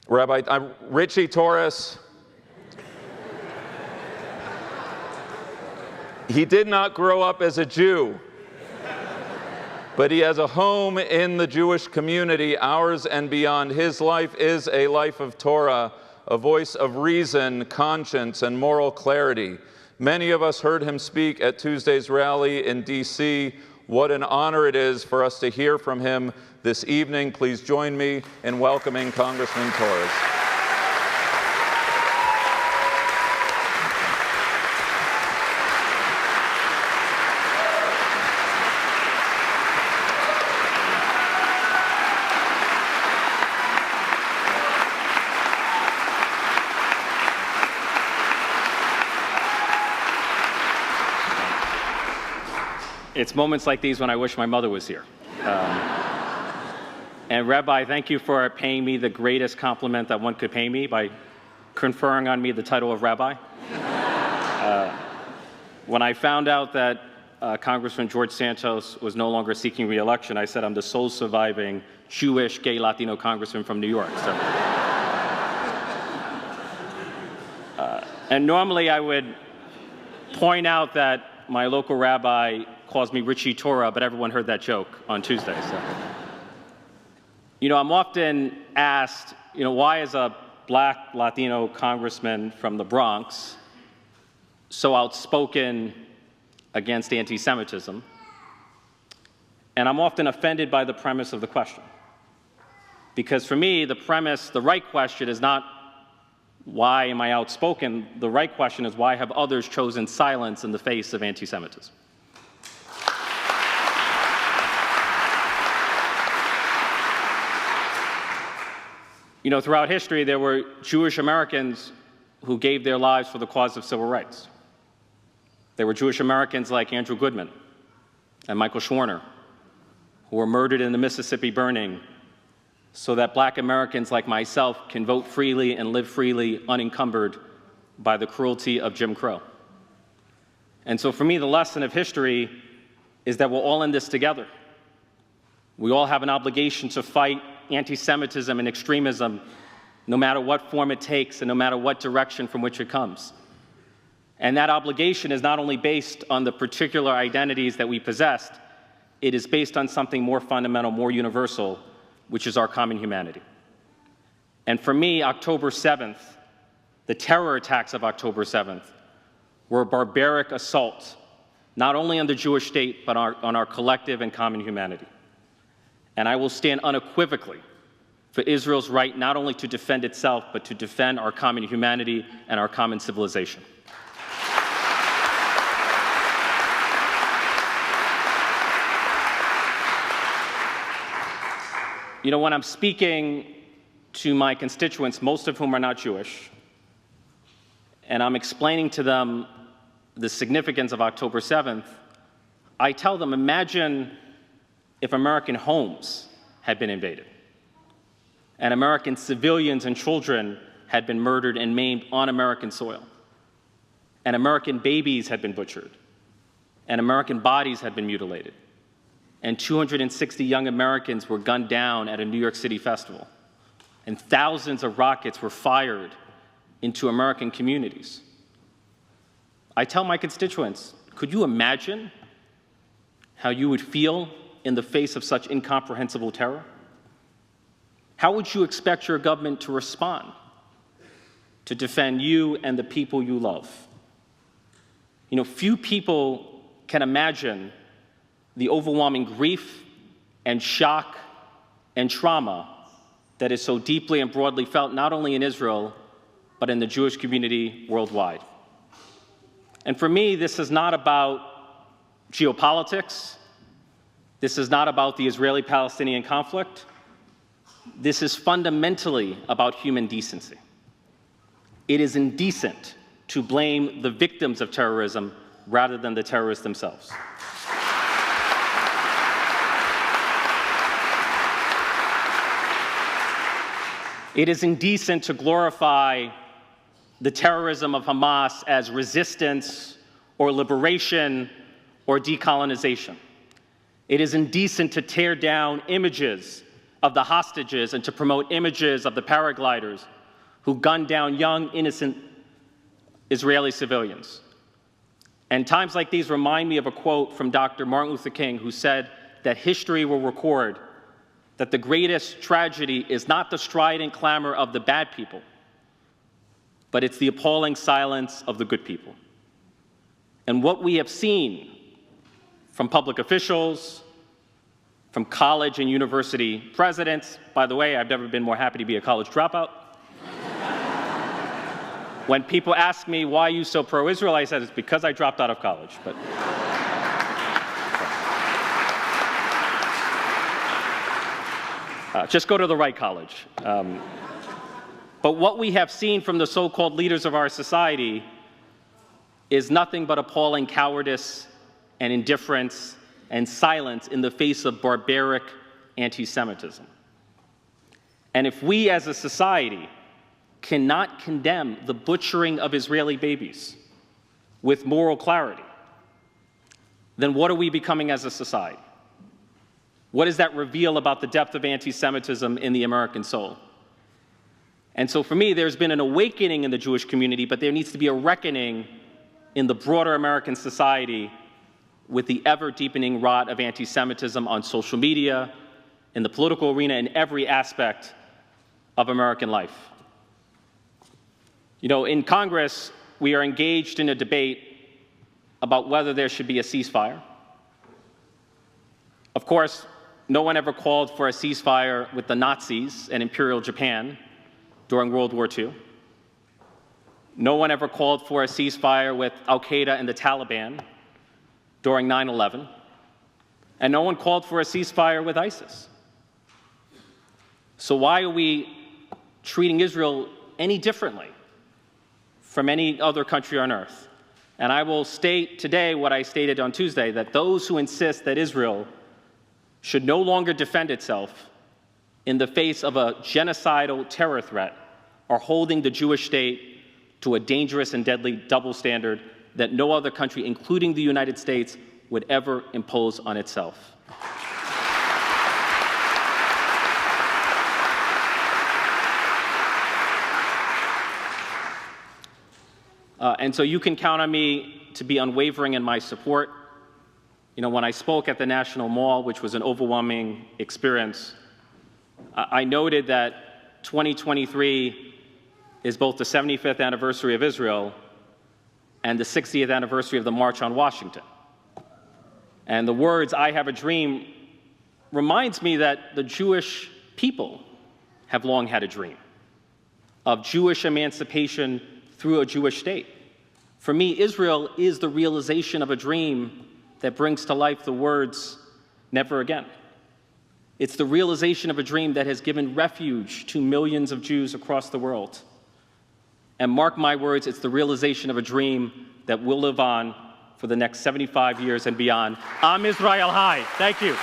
Rabbi, I'm Ritchie Torres. He did not grow up as a Jew, but he has a home in the Jewish community, ours and beyond. His life is a life of Torah, a voice of reason, conscience, and moral clarity. Many of us heard him speak at Tuesday's rally in D.C. What an honor it is for us to hear from him this evening. Please join me in welcoming Congressman Torres. It's moments like these when I wish my mother was here. And Rabbi, thank you for paying me the greatest compliment that one could pay me by conferring on me the title of Rabbi. When I found out that Congressman George Santos was no longer seeking re-election, I said I'm the sole surviving Jewish, gay, Latino congressman from New York. So, and normally I would point out that my local rabbi calls me Ritchie Torah, but everyone heard that joke on Tuesday. So, I'm often asked, why is a black Latino congressman from the Bronx so outspoken against anti-Semitism? And I'm often offended by the premise of the question. Because for me, the right question is not, why am I outspoken? The right question is, why have others chosen silence in the face of anti-Semitism? Throughout history, there were Jewish Americans who gave their lives for the cause of civil rights. There were Jewish Americans like Andrew Goodman and Michael Schwerner, who were murdered in the Mississippi burning so that black Americans like myself can vote freely and live freely, unencumbered by the cruelty of Jim Crow. And so for me, the lesson of history is that we're all in this together. We all have an obligation to fight anti-Semitism and extremism, no matter what form it takes and no matter what direction from which it comes. And that obligation is not only based on the particular identities that we possessed, it is based on something more fundamental, more universal, which is our common humanity. And for me, October 7th, the terror attacks of October 7th, were a barbaric assault, not only on the Jewish state, but on our collective and common humanity. And I will stand unequivocally for Israel's right not only to defend itself, but to defend our common humanity and our common civilization. When I'm speaking to my constituents, most of whom are not Jewish, and I'm explaining to them the significance of October 7th, I tell them, imagine if American homes had been invaded, and American civilians and children had been murdered and maimed on American soil, and American babies had been butchered, and American bodies had been mutilated, and 260 young Americans were gunned down at a New York City festival, and thousands of rockets were fired into American communities. I tell my constituents, could you imagine how you would feel in the face of such incomprehensible terror? How would you expect your government to respond to defend you and the people you love? Few people can imagine the overwhelming grief and shock and trauma that is so deeply and broadly felt not only in Israel, but in the Jewish community worldwide. And for me, this is not about geopolitics. This is not about the Israeli-Palestinian conflict. This is fundamentally about human decency. It is indecent to blame the victims of terrorism rather than the terrorists themselves. It is indecent to glorify the terrorism of Hamas as resistance or liberation or decolonization. It is indecent to tear down images of the hostages and to promote images of the paragliders who gunned down young, innocent Israeli civilians. And times like these remind me of a quote from Dr. Martin Luther King, who said that history will record that the greatest tragedy is not the strident clamor of the bad people, but it's the appalling silence of the good people. And what we have seen from public officials, from college and university presidents — by the way, I've never been more happy to be a college dropout. When people ask me, why are you so pro-Israel, I said, it's because I dropped out of college. But just go to the right college. But what we have seen from the so-called leaders of our society is nothing but appalling cowardice and indifference and silence in the face of barbaric anti-Semitism. And if we as a society cannot condemn the butchering of Israeli babies with moral clarity, then what are we becoming as a society? What does that reveal about the depth of anti-Semitism in the American soul? And so for me, there's been an awakening in the Jewish community, but there needs to be a reckoning in the broader American society with the ever-deepening rot of anti-Semitism on social media, in the political arena, in every aspect of American life. You know, in Congress, we are engaged in a debate about whether there should be a ceasefire. Of course, no one ever called for a ceasefire with the Nazis and Imperial Japan during World War II. No one ever called for a ceasefire with al-Qaeda and the Taliban during 9/11. And no one called for a ceasefire with ISIS. So why are we treating Israel any differently from any other country on earth? And I will state today what I stated on Tuesday, that those who insist that Israel should no longer defend itself in the face of a genocidal terror threat are holding the Jewish state to a dangerous and deadly double standard that no other country, including the United States, would ever impose on itself. And so you can count on me to be unwavering in my support. You know, when I spoke at the National Mall, which was an overwhelming experience, I noted that 2023 is both the 75th anniversary of Israel and the 60th anniversary of the March on Washington. And the words, "I have a dream," reminds me that the Jewish people have long had a dream of Jewish emancipation through a Jewish state. For me, Israel is the realization of a dream that brings to life the words, "never again." It's the realization of a dream that has given refuge to millions of Jews across the world. And mark my words, it's the realization of a dream that will live on for the next 75 years and beyond. Am Israel High. Thank you.